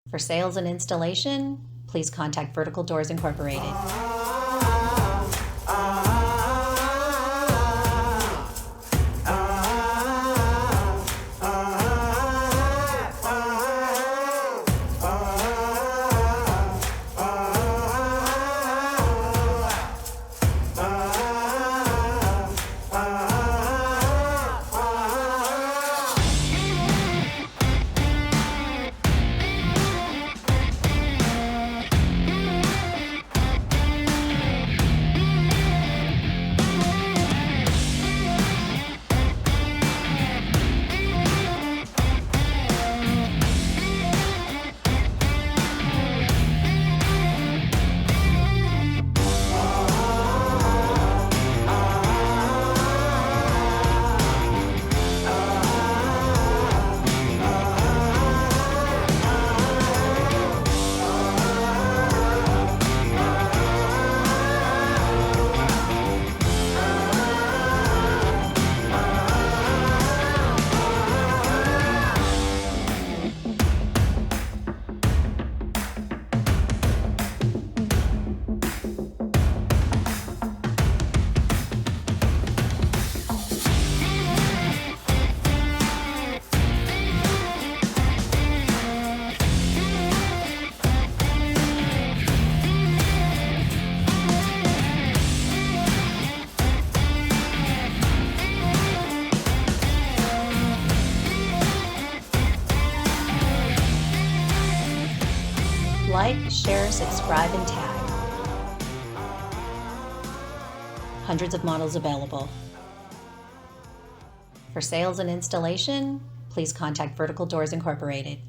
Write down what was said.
For sales and installation, please contact Vertical Doors Incorporated. Like, share, subscribe, and tag. Hundreds of models available. For sales and installation, please contact Vertical Doors Incorporated.